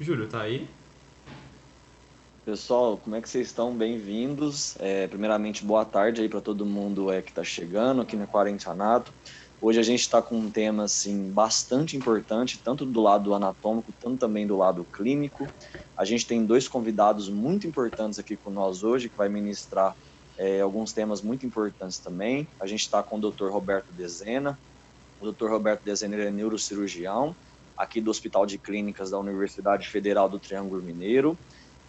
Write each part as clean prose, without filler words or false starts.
Júlio, tá aí? Pessoal, como é que vocês estão? Bem-vindos. Primeiramente, boa tarde aí para todo mundo que está chegando aqui no Quarentanato. Hoje a gente está com um tema assim bastante importante, tanto do lado anatômico, tanto também do lado clínico. A gente tem dois convidados muito importantes aqui com nós hoje, que vai ministrar alguns temas muito importantes também. A gente está com o Dr. Roberto Dezena. O Dr. Roberto Dezena é neurocirurgião aqui do Hospital de Clínicas da Universidade Federal do Triângulo Mineiro.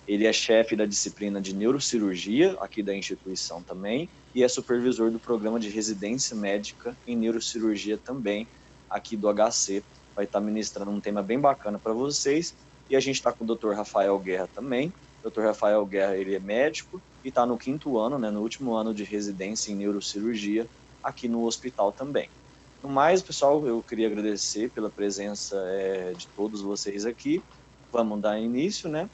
Ele é chefe da disciplina de neurocirurgia aqui da instituição também e é supervisor do programa de residência médica em neurocirurgia também aqui do HC. Vai estar ministrando um tema bem bacana para vocês. E a gente está com o Dr. Rafael Guerra também. O Dr. Rafael Guerra, ele é médico e está no 5º ano, né, no último ano de residência em neurocirurgia aqui no hospital também. No mais, pessoal, eu queria agradecer pela presença de todos vocês aqui. Vamos dar início, né?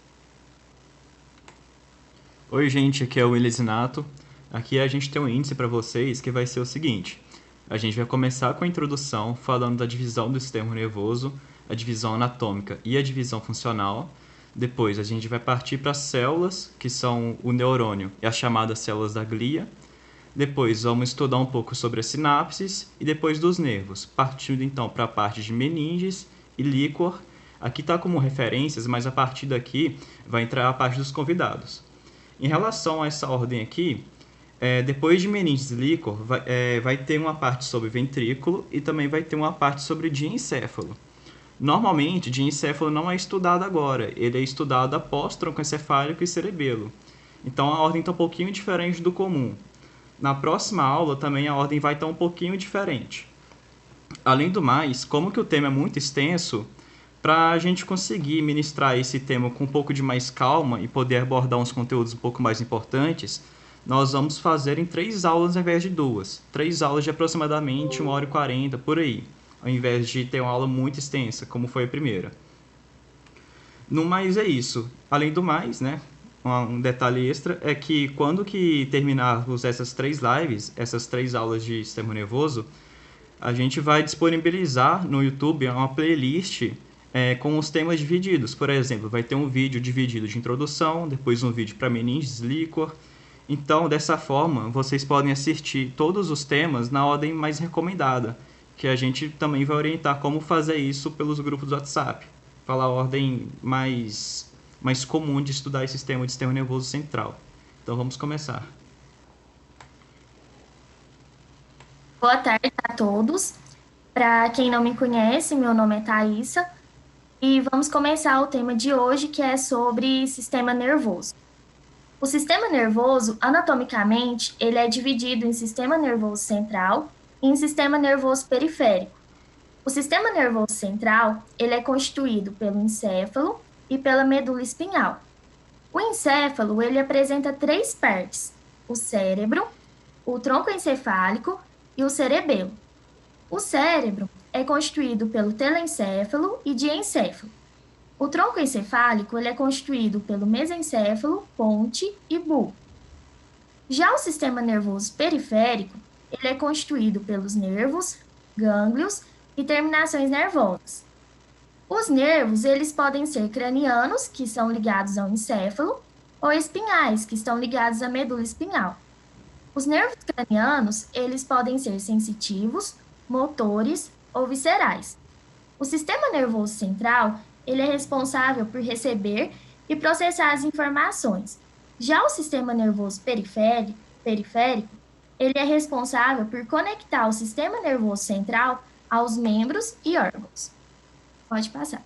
Oi, gente, aqui é o Willis Nato. Aqui a gente tem um índice para vocês que vai ser o seguinte. A gente vai começar com a introdução falando da divisão do sistema nervoso, a divisão anatômica e a divisão funcional. Depois a gente vai partir para as células, que são o neurônio e as chamadas células da glia. Depois vamos estudar um pouco sobre as sinapses e depois dos nervos, partindo então para a parte de meninges e líquor. Aqui está como referências, mas a partir daqui vai entrar a parte dos convidados. Em relação a essa ordem aqui, depois de meninges e líquor, vai ter uma parte sobre ventrículo e também vai ter uma parte sobre diencéfalo. Normalmente, diencéfalo não é estudado agora, ele é estudado após tronco encefálico e cerebelo. Então a ordem está um pouquinho diferente do comum. Na próxima aula também a ordem vai estar um pouquinho diferente. Além do mais, como que o tema é muito extenso, para a gente conseguir ministrar esse tema com um pouco de mais calma e poder abordar uns conteúdos um pouco mais importantes, nós vamos fazer em 3 aulas ao invés de 2. 3 aulas de aproximadamente 1h40, por aí, ao invés de ter uma aula muito extensa, como foi a primeira. No mais é isso. Além do mais, né, um detalhe extra é que quando que terminarmos essas 3 lives, essas 3 aulas de sistema nervoso, a gente vai disponibilizar no YouTube uma playlist com os temas divididos. Por exemplo, vai ter um vídeo dividido de introdução, depois um vídeo para meninges, líquor. Então, dessa forma, vocês podem assistir todos os temas na ordem mais recomendada, que a gente também vai orientar como fazer isso pelos grupos do WhatsApp. Falar a ordem mais comum de estudar esse sistema de sistema nervoso central. Então, vamos começar. Boa tarde a todos. Para quem não me conhece, meu nome é Thaisa e vamos começar o tema de hoje, que é sobre sistema nervoso. O sistema nervoso, anatomicamente, ele é dividido em sistema nervoso central e em sistema nervoso periférico. O sistema nervoso central, ele é constituído pelo encéfalo e pela medula espinhal. O encéfalo, ele apresenta 3 partes: o cérebro, o tronco encefálico e o cerebelo. O cérebro é constituído pelo telencéfalo e diencéfalo. O tronco encefálico ele é constituído pelo mesencéfalo, ponte e bulbo. Já o sistema nervoso periférico, ele é constituído pelos nervos, gânglios e terminações nervosas. Os nervos, eles podem ser cranianos, que são ligados ao encéfalo, ou espinhais, que estão ligados à medula espinhal. Os nervos cranianos, eles podem ser sensitivos, motores ou viscerais. O sistema nervoso central, ele é responsável por receber e processar as informações. Já o sistema nervoso periférico, ele é responsável por conectar o sistema nervoso central aos membros e órgãos. Pode passar.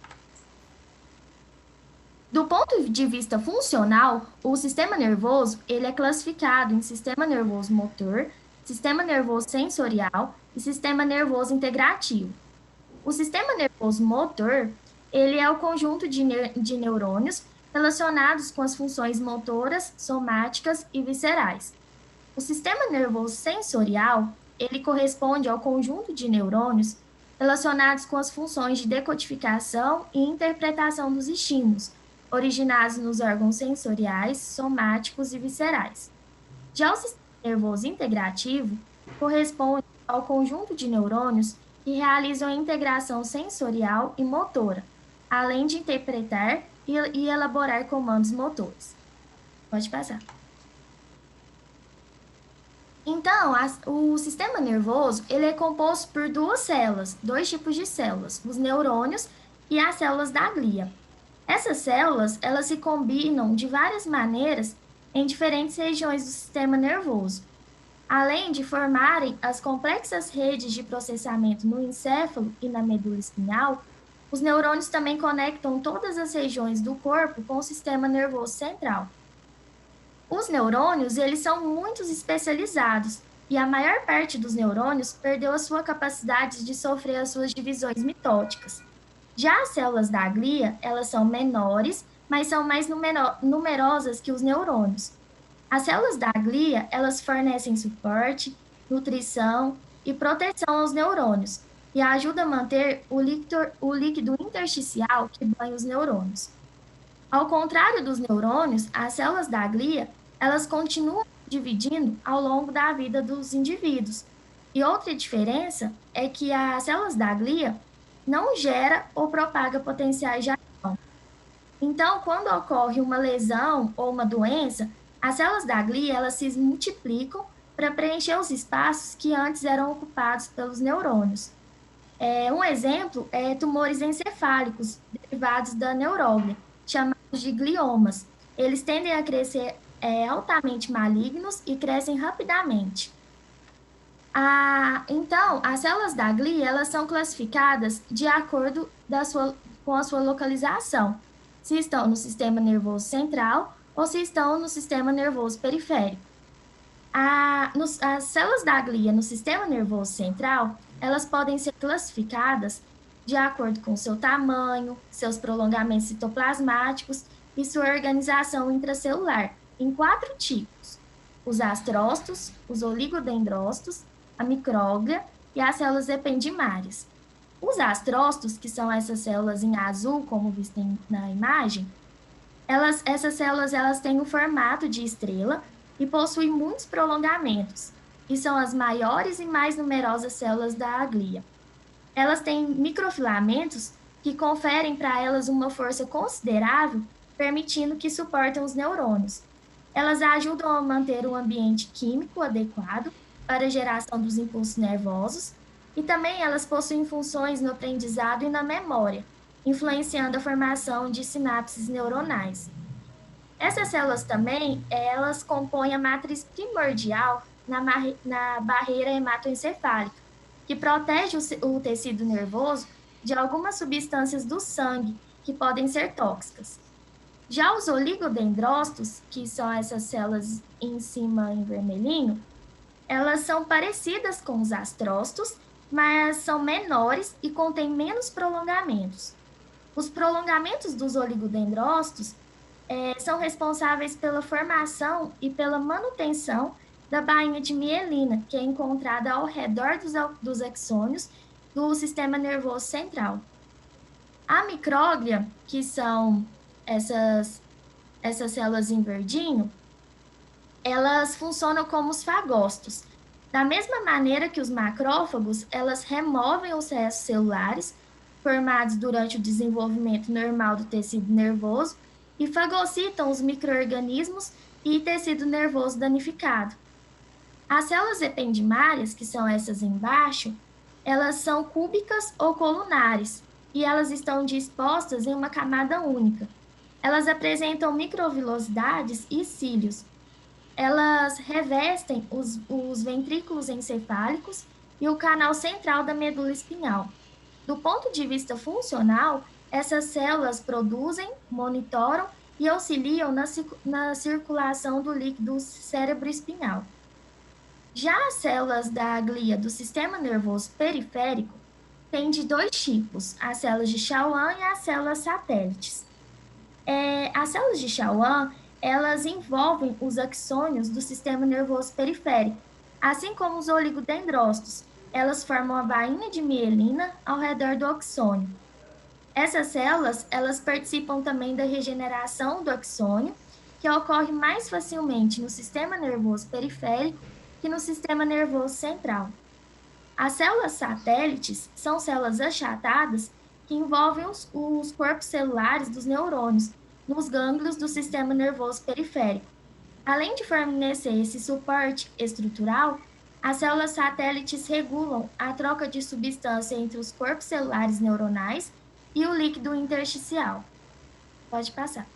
Do ponto de vista funcional, o sistema nervoso ele é classificado em sistema nervoso motor, sistema nervoso sensorial e sistema nervoso integrativo. O sistema nervoso motor ele é o conjunto de neurônios relacionados com as funções motoras, somáticas e viscerais. O sistema nervoso sensorial ele corresponde ao conjunto de neurônios relacionados com as funções de decodificação e interpretação dos estímulos, originados nos órgãos sensoriais, somáticos e viscerais. Já o sistema nervoso integrativo corresponde ao conjunto de neurônios que realizam a integração sensorial e motora, além de interpretar e elaborar comandos motores. Pode passar. Então, o sistema nervoso ele é composto por duas células, dois tipos de células, os neurônios e as células da glia. Essas células elas se combinam de várias maneiras em diferentes regiões do sistema nervoso, além de formarem as complexas redes de processamento no encéfalo e na medula espinhal. Os neurônios também conectam todas as regiões do corpo com o sistema nervoso central. Os neurônios, eles são muito especializados, e a maior parte dos neurônios perdeu a sua capacidade de sofrer as suas divisões mitóticas. Já as células da glia, elas são menores, mas são mais numerosas que os neurônios. As células da glia, elas fornecem suporte, nutrição e proteção aos neurônios, e ajudam a manter o líquido intersticial que banha os neurônios. Ao contrário dos neurônios, as células da glia, elas continuam dividindo ao longo da vida dos indivíduos. E outra diferença é que as células da glia não gera ou propaga potenciais de ação. Então, quando ocorre uma lesão ou uma doença, as células da glia elas se multiplicam para preencher os espaços que antes eram ocupados pelos neurônios. Um exemplo é tumores encefálicos derivados da neuróglia, chamados de gliomas. Eles tendem a crescer altamente malignos e crescem rapidamente. Então, as células da glia elas são classificadas de acordo com a sua localização, se estão no sistema nervoso central ou se estão no sistema nervoso periférico. As células da glia no sistema nervoso central, elas podem ser classificadas de acordo com seu tamanho, seus prolongamentos citoplasmáticos e sua organização intracelular, em 4 tipos: os astrócitos, os oligodendrócitos, a micróglia e as células ependimárias. Os astrócitos, que são essas células em azul, como visto na imagem, essas células elas têm o formato de estrela e possuem muitos prolongamentos, e são as maiores e mais numerosas células da glia. Elas têm microfilamentos que conferem para elas uma força considerável, permitindo que suportem os neurônios. Elas ajudam a manter um ambiente químico adequado para a geração dos impulsos nervosos, e também elas possuem funções no aprendizado e na memória, influenciando a formação de sinapses neuronais. Essas células também, elas compõem a matriz primordial na barreira hematoencefálica, que protege o tecido nervoso de algumas substâncias do sangue que podem ser tóxicas. Já os oligodendrócitos, que são essas células em cima em vermelhinho, elas são parecidas com os astrócitos, mas são menores e contêm menos prolongamentos. Os prolongamentos dos oligodendrócitos são responsáveis pela formação e pela manutenção da bainha de mielina, que é encontrada ao redor dos axônios do sistema nervoso central. A micróglia, que são essas células em verdinho, elas funcionam como os fagócitos. Da mesma maneira que os macrófagos, elas removem os restos celulares formados durante o desenvolvimento normal do tecido nervoso e fagocitam os micro-organismos e tecido nervoso danificado. As células ependimárias, que são essas embaixo, elas são cúbicas ou colunares e elas estão dispostas em uma camada única. Elas apresentam microvilosidades e cílios. Elas revestem os ventrículos encefálicos e o canal central da medula espinhal. Do ponto de vista funcional, essas células produzem, monitoram e auxiliam na circulação do líquido cerebroespinhal. Já as células da glia do sistema nervoso periférico têm de 2 tipos, as células de Schwann e as células satélites. As células de Schwann, elas envolvem os axônios do sistema nervoso periférico, assim como os oligodendrócitos. Elas formam a bainha de mielina ao redor do axônio. Essas células, elas participam também da regeneração do axônio, que ocorre mais facilmente no sistema nervoso periférico que no sistema nervoso central. As células satélites são células achatadas que envolvem os corpos celulares dos neurônios nos gânglios do sistema nervoso periférico. Além de fornecer esse suporte estrutural, as células satélites regulam a troca de substância entre os corpos celulares neuronais e o líquido intersticial. Pode passar.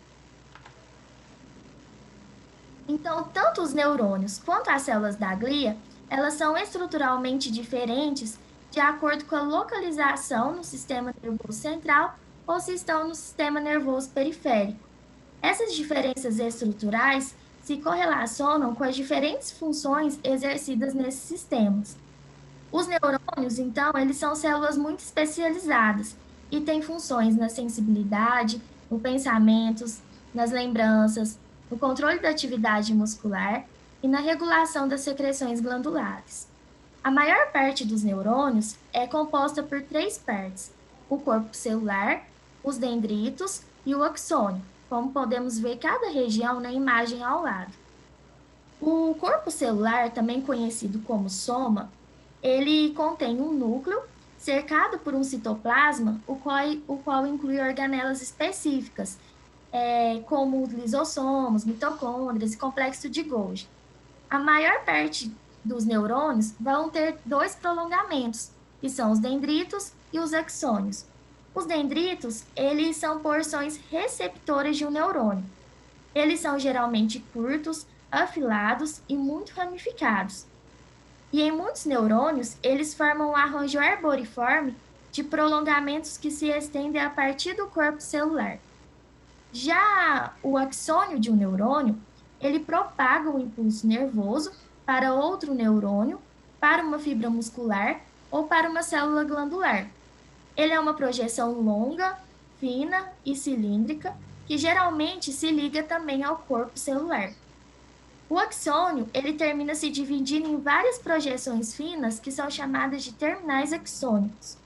Então, tanto os neurônios quanto as células da glia, elas são estruturalmente diferentes de acordo com a localização no sistema nervoso central ou se estão no sistema nervoso periférico. Essas diferenças estruturais se correlacionam com as diferentes funções exercidas nesses sistemas. Os neurônios, então, eles são células muito especializadas e têm funções na sensibilidade, no pensamento, nas lembranças, no controle da atividade muscular e na regulação das secreções glandulares. A maior parte dos neurônios é composta por 3 partes: o corpo celular, os dendritos e o axônio, como podemos ver cada região na imagem ao lado. O corpo celular, também conhecido como soma, ele contém um núcleo cercado por um citoplasma, o qual inclui organelas específicas, como lisossomos, mitocôndrias e complexo de Golgi. A maior parte dos neurônios vão ter 2 prolongamentos, que são os dendritos e os axônios. Os dendritos, eles são porções receptoras de um neurônio. Eles são geralmente curtos, afilados e muito ramificados. E em muitos neurônios, eles formam um arranjo arboriforme de prolongamentos que se estendem a partir do corpo celular. Já o axônio de um neurônio, ele propaga o impulso nervoso para outro neurônio, para uma fibra muscular ou para uma célula glandular. Ele é uma projeção longa, fina e cilíndrica, que geralmente se liga também ao corpo celular. O axônio, ele termina se dividindo em várias projeções finas que são chamadas de terminais axônicos.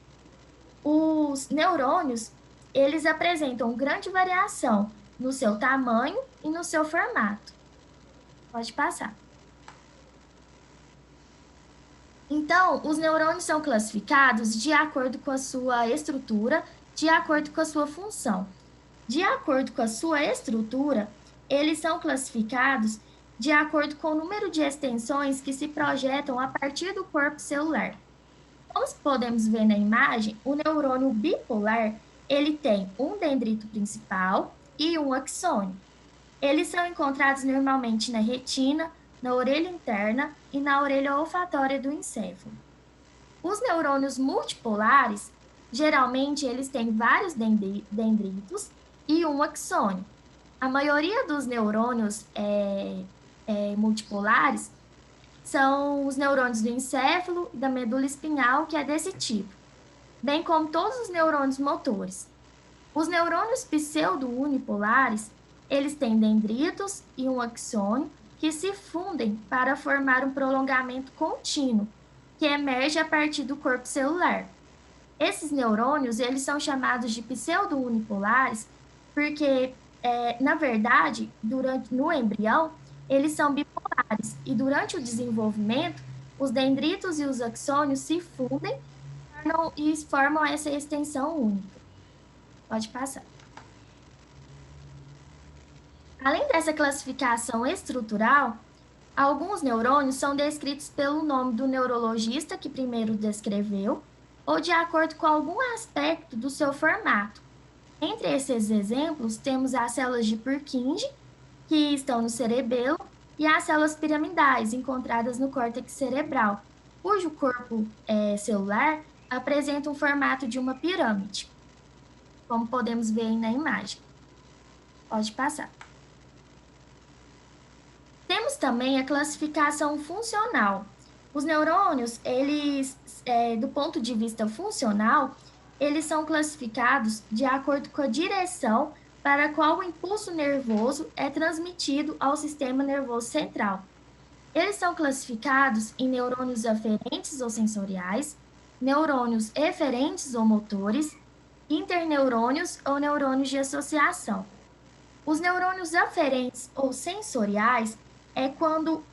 Os neurônios, eles apresentam grande variação no seu tamanho e no seu formato. Pode passar. Então, os neurônios são classificados de acordo com a sua estrutura, de acordo com a sua função. De acordo com a sua estrutura, eles são classificados de acordo com o número de extensões que se projetam a partir do corpo celular. Como podemos ver na imagem, o neurônio bipolar, ele tem um dendrito principal e um axônio. Eles são encontrados normalmente na retina, na orelha interna e na orelha olfatória do encéfalo. Os neurônios multipolares, geralmente eles têm vários dendritos e um axônio. A maioria dos neurônios multipolares são os neurônios do encéfalo e da medula espinhal, que é desse tipo, bem como todos os neurônios motores. Os neurônios pseudo-unipolares, eles têm dendritos e um axônio que se fundem para formar um prolongamento contínuo, que emerge a partir do corpo celular. Esses neurônios, eles são chamados de pseudo-unipolares porque, na verdade, no embrião, eles são bipolares e durante o desenvolvimento, os dendritos e os axônios se fundem e formam essa extensão única. Pode passar. Além dessa classificação estrutural, alguns neurônios são descritos pelo nome do neurologista que primeiro descreveu ou de acordo com algum aspecto do seu formato. Entre esses exemplos, temos as células de Purkinje, que estão no cerebelo, e as células piramidais, encontradas no córtex cerebral, cujo corpo celular apresenta um formato de uma pirâmide, como podemos ver aí na imagem. Pode passar. Temos também a classificação funcional. Os neurônios, eles, do ponto de vista funcional, eles são classificados de acordo com a direção para a qual o impulso nervoso é transmitido ao sistema nervoso central. Eles são classificados em neurônios aferentes ou sensoriais, neurônios eferentes ou motores, interneurônios ou neurônios de associação. Os neurônios aferentes ou sensoriais é quando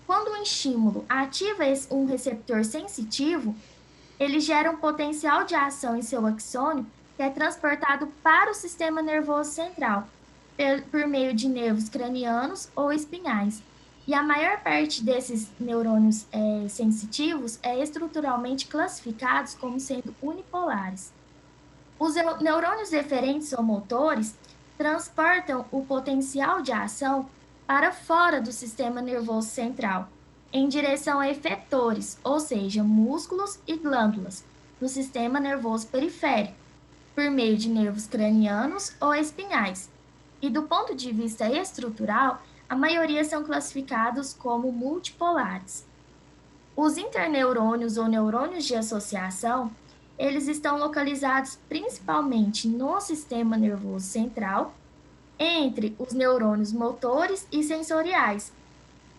um estímulo ativa um receptor sensitivo, ele gera um potencial de ação em seu axônio que é transportado para o sistema nervoso central, por meio de nervos cranianos ou espinhais. E a maior parte desses neurônios sensitivos é estruturalmente classificados como sendo unipolares. Os neurônios deferentes ou motores transportam o potencial de ação para fora do sistema nervoso central, em direção a efetores, ou seja, músculos e glândulas, no sistema nervoso periférico, por meio de nervos cranianos ou espinhais. E do ponto de vista estrutural, a maioria são classificados como multipolares. Os interneurônios ou neurônios de associação, eles estão localizados principalmente no sistema nervoso central, entre os neurônios motores e sensoriais.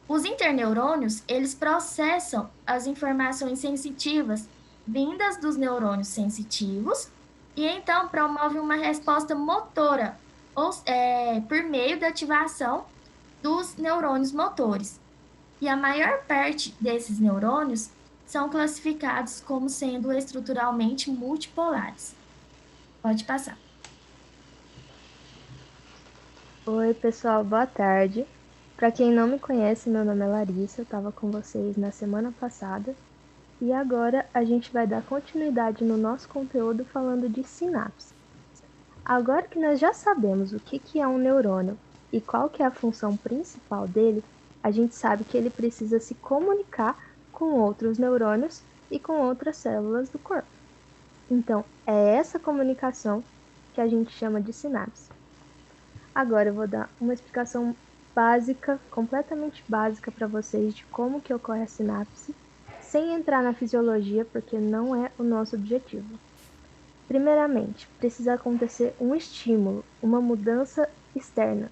Os interneurônios, eles processam as informações sensitivas vindas dos neurônios sensitivos e então promovem uma resposta motora, por meio da ativação dos neurônios motores. E a maior parte desses neurônios são classificados como sendo estruturalmente multipolares. Pode passar. Oi, pessoal, boa tarde. Para quem não me conhece, meu nome é Larissa, eu estava com vocês na semana passada e agora a gente vai dar continuidade no nosso conteúdo falando de sinapse. Agora que nós já sabemos o que é um neurônio e qual que é a função principal dele, a gente sabe que ele precisa se comunicar com outros neurônios e com outras células do corpo. Então, é essa comunicação que a gente chama de sinapse. Agora eu vou dar uma explicação básica, completamente básica para vocês de como que ocorre a sinapse, sem entrar na fisiologia, porque não é o nosso objetivo. Primeiramente, precisa acontecer um estímulo, uma mudança externa,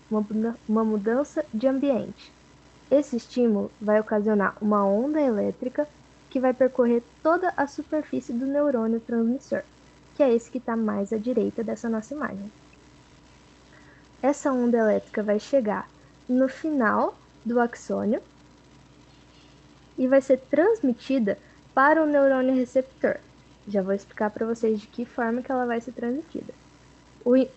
uma mudança de ambiente. Esse estímulo vai ocasionar uma onda elétrica que vai percorrer toda a superfície do neurônio transmissor, que é esse que está mais à direita dessa nossa imagem. Essa onda elétrica vai chegar no final do axônio e vai ser transmitida para o neurônio receptor. Já vou explicar para vocês de que forma que ela vai ser transmitida.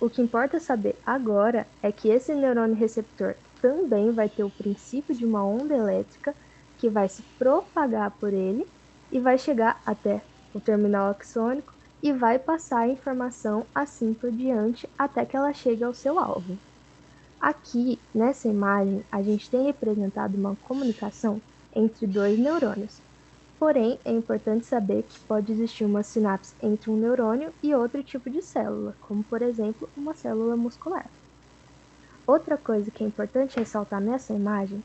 O que importa saber agora é que esse neurônio receptor também vai ter o princípio de uma onda elétrica que vai se propagar por ele e vai chegar até o terminal axônico e vai passar a informação assim por diante até que ela chegue ao seu alvo. Aqui, nessa imagem, a gente tem representado uma comunicação entre dois neurônios. Porém, é importante saber que pode existir uma sinapse entre um neurônio e outro tipo de célula, como por exemplo, uma célula muscular. Outra coisa que é importante ressaltar nessa imagem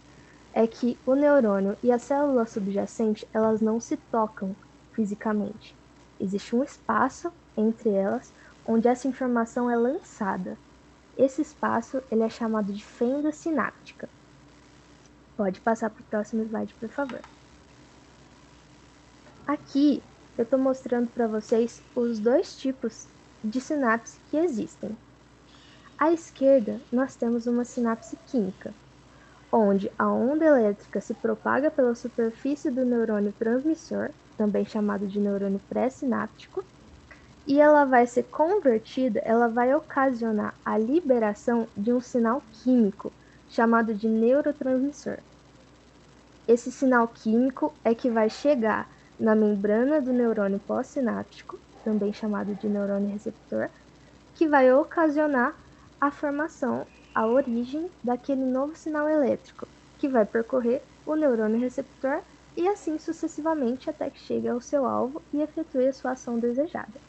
é que o neurônio e a célula subjacente, elas não se tocam fisicamente. Existe um espaço entre elas onde essa informação é lançada. Esse espaço ele é chamado de fenda sináptica. Pode passar para o próximo slide, por favor. Aqui eu estou mostrando para vocês os dois tipos de sinapse que existem. À esquerda, nós temos uma sinapse química, onde a onda elétrica se propaga pela superfície do neurônio transmissor, também chamado de neurônio pré-sináptico, e ela vai ser convertida, ela vai ocasionar a liberação de um sinal químico, chamado de neurotransmissor. Esse sinal químico é que vai chegar na membrana do neurônio pós-sináptico, também chamado de neurônio receptor, que vai ocasionar a formação, a origem daquele novo sinal elétrico, que vai percorrer o neurônio receptor e assim sucessivamente até que chegue ao seu alvo e efetue a sua ação desejada.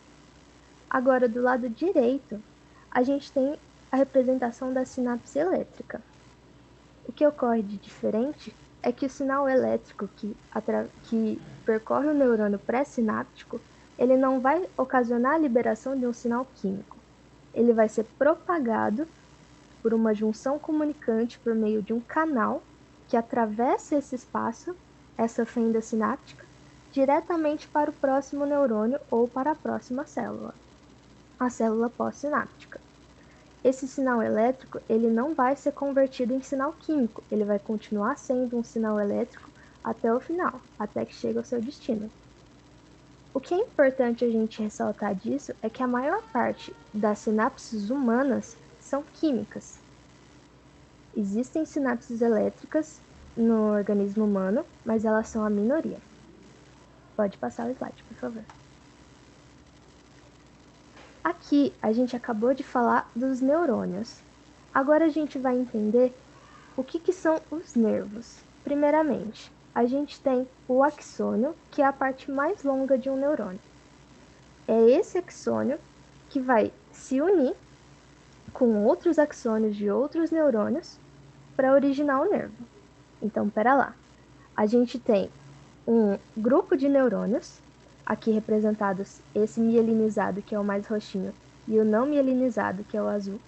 Agora, do lado direito, a gente tem a representação da sinapse elétrica. O que ocorre de diferente é que o sinal elétrico que percorre o neurônio pré-sináptico, ele não vai ocasionar a liberação de um sinal químico. Ele vai ser propagado por uma junção comunicante por meio de um canal que atravessa esse espaço, essa fenda sináptica, diretamente para o próximo neurônio ou para a próxima célula, a célula pós-sináptica. Esse sinal elétrico ele não vai ser convertido em sinal químico, ele vai continuar sendo um sinal elétrico até o final, até que chegue ao seu destino. O que é importante a gente ressaltar disso é que a maior parte das sinapses humanas são químicas. Existem sinapses elétricas no organismo humano, mas elas são a minoria. Pode passar o slide, por favor. Aqui a gente acabou de falar dos neurônios. Agora a gente vai entender o que são os nervos. Primeiramente, a gente tem o axônio, que é a parte mais longa de um neurônio. É esse axônio que vai se unir com outros axônios de outros neurônios para originar o nervo. Então, pera lá. A gente tem um grupo de neurônios, aqui representados esse mielinizado, que é o mais roxinho, e o não mielinizado, que é o azul.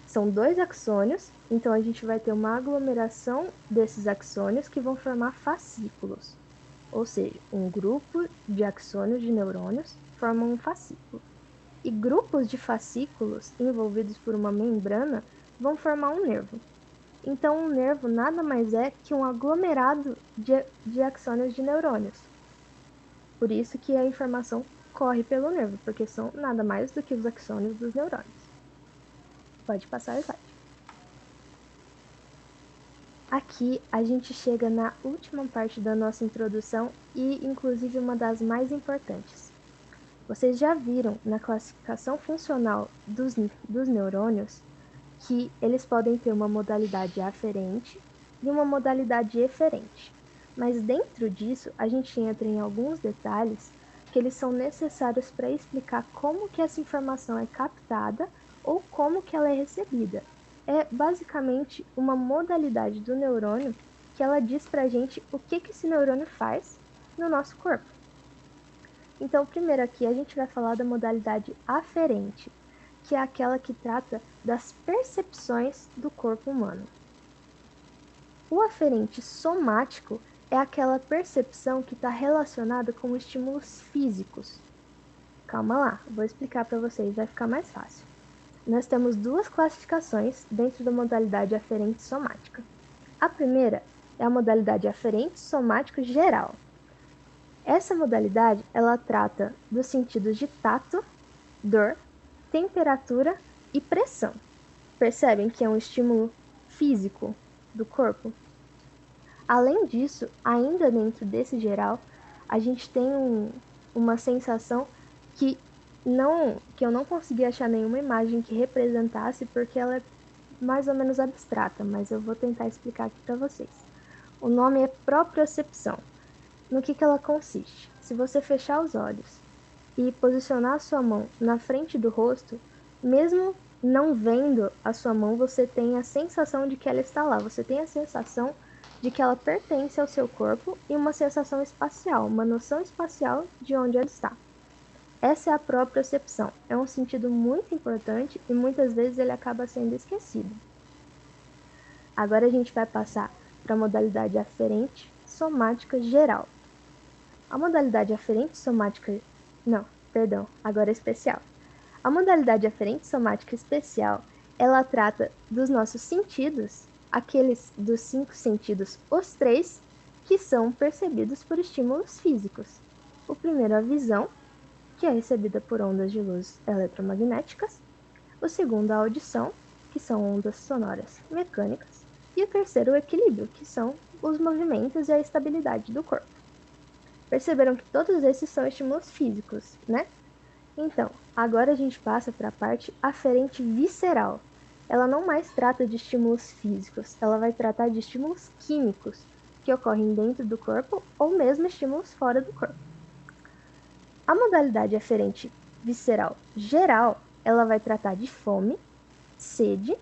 São 2 axônios, então a gente vai ter uma aglomeração desses axônios que vão formar fascículos. Ou seja, um grupo de axônios de neurônios formam um fascículo. E grupos de fascículos envolvidos por uma membrana vão formar um nervo. Então, um nervo nada mais é que um aglomerado de axônios de neurônios. Por isso que a informação corre pelo nervo, porque são nada mais do que os axônios dos neurônios. Pode passar o slide. Aqui a gente chega na última parte da nossa introdução e, inclusive, uma das mais importantes. Vocês já viram na classificação funcional dos neurônios que eles podem ter uma modalidade aferente e uma modalidade eferente. Mas dentro disso, a gente entra em alguns detalhes que eles são necessários para explicar como que essa informação é captada ou como que ela é recebida. É basicamente uma modalidade do neurônio que ela diz pra gente o que esse neurônio faz no nosso corpo. Então, primeiro aqui a gente vai falar da modalidade aferente, que é aquela que trata das percepções do corpo humano. O aferente somático é aquela percepção que está relacionada com estímulos físicos. Calma lá, vou explicar para vocês, vai ficar mais fácil. Nós temos 2 classificações dentro da modalidade aferente somática. A primeira é a modalidade aferente somático geral. Essa modalidade, ela trata dos sentidos de tato, dor, temperatura e pressão. Percebem que é um estímulo físico do corpo? Além disso, ainda dentro desse geral, a gente tem uma sensação que eu não consegui achar nenhuma imagem que representasse, porque ela é mais ou menos abstrata, mas eu vou tentar explicar aqui para vocês. O nome é propriocepção. No que ela consiste? Se você fechar os olhos e posicionar a sua mão na frente do rosto, mesmo não vendo a sua mão, você tem a sensação de que ela está lá. Você tem a sensação de que ela pertence ao seu corpo e uma sensação espacial, uma noção espacial de onde ela está. Essa é a propriocepção. É um sentido muito importante e muitas vezes ele acaba sendo esquecido. Agora a gente vai passar para a modalidade aferente somática geral. A modalidade aferente somática... agora é especial. A modalidade aferente somática especial, ela trata dos nossos sentidos, aqueles dos 5 sentidos, os 3, que são percebidos por estímulos físicos. O primeiro, a visão, que é recebida por ondas de luz eletromagnéticas. O segundo, a audição, que são ondas sonoras mecânicas. E o terceiro, o equilíbrio, que são os movimentos e a estabilidade do corpo. Perceberam que todos esses são estímulos físicos, né? Então, agora a gente passa para a parte aferente visceral. Ela não mais trata de estímulos físicos, ela vai tratar de estímulos químicos, que ocorrem dentro do corpo ou mesmo estímulos fora do corpo. A modalidade aferente visceral geral, ela vai tratar de fome, sede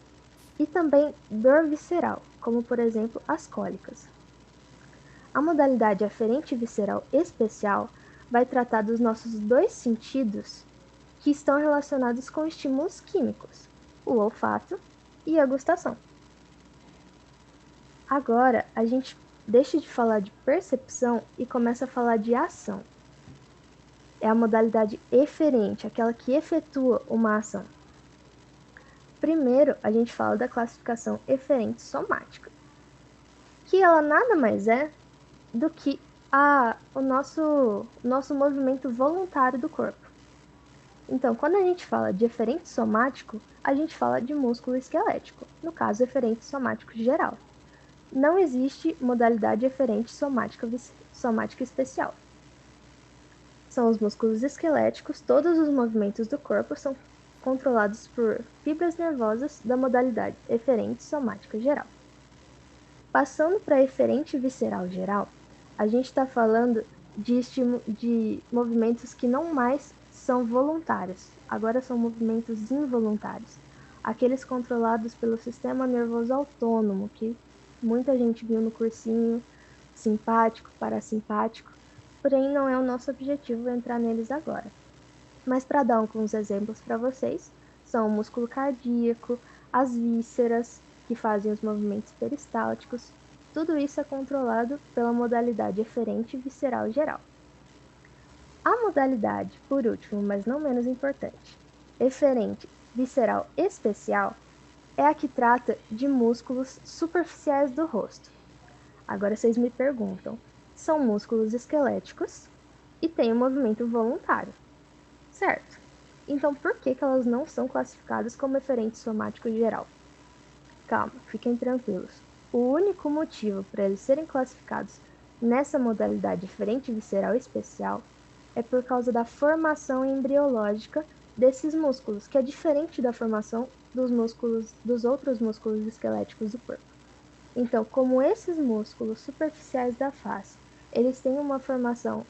e também dor visceral, como por exemplo as cólicas. A modalidade aferente visceral especial vai tratar dos nossos 2 sentidos que estão relacionados com estímulos químicos, o olfato e a gustação. Agora, a gente deixa de falar de percepção e começa a falar de ação. É a modalidade eferente, aquela que efetua uma ação. Primeiro, a gente fala da classificação eferente somática, que ela nada mais é do que o nosso movimento voluntário do corpo. Então, quando a gente fala de eferente somático, a gente fala de músculo esquelético, no caso, eferente somático geral. Não existe modalidade eferente somática especial. São os músculos esqueléticos, todos os movimentos do corpo são controlados por fibras nervosas da modalidade eferente somática geral. Passando para eferente visceral geral, a gente está falando de movimentos que não mais são voluntários, agora são movimentos involuntários, aqueles controlados pelo sistema nervoso autônomo, que muita gente viu no cursinho, simpático, parasimpático, porém não é o nosso objetivo entrar neles agora. Mas para dar alguns exemplos para vocês, são o músculo cardíaco, as vísceras, que fazem os movimentos peristálticos, tudo isso é controlado pela modalidade eferente visceral geral. A modalidade, por último, mas não menos importante, eferente visceral especial, é a que trata de músculos superficiais do rosto. Agora vocês me perguntam, são músculos esqueléticos e têm um movimento voluntário, certo? Então por que elas não são classificadas como eferente somático geral? Calma, fiquem tranquilos. O único motivo para eles serem classificados nessa modalidade eferente visceral especial é por causa da formação embriológica desses músculos, que é diferente da formação dos outros músculos esqueléticos do corpo. Então, como esses músculos superficiais da face, eles têm uma formação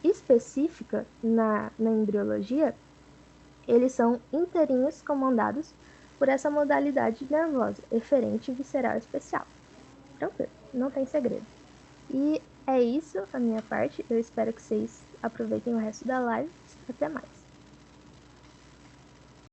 específica na embriologia, eles são inteirinhos comandados por essa modalidade nervosa, eferente visceral especial. Tranquilo, não tem segredo. E é isso a minha parte. Eu espero que vocês aproveitem o resto da live. Até mais.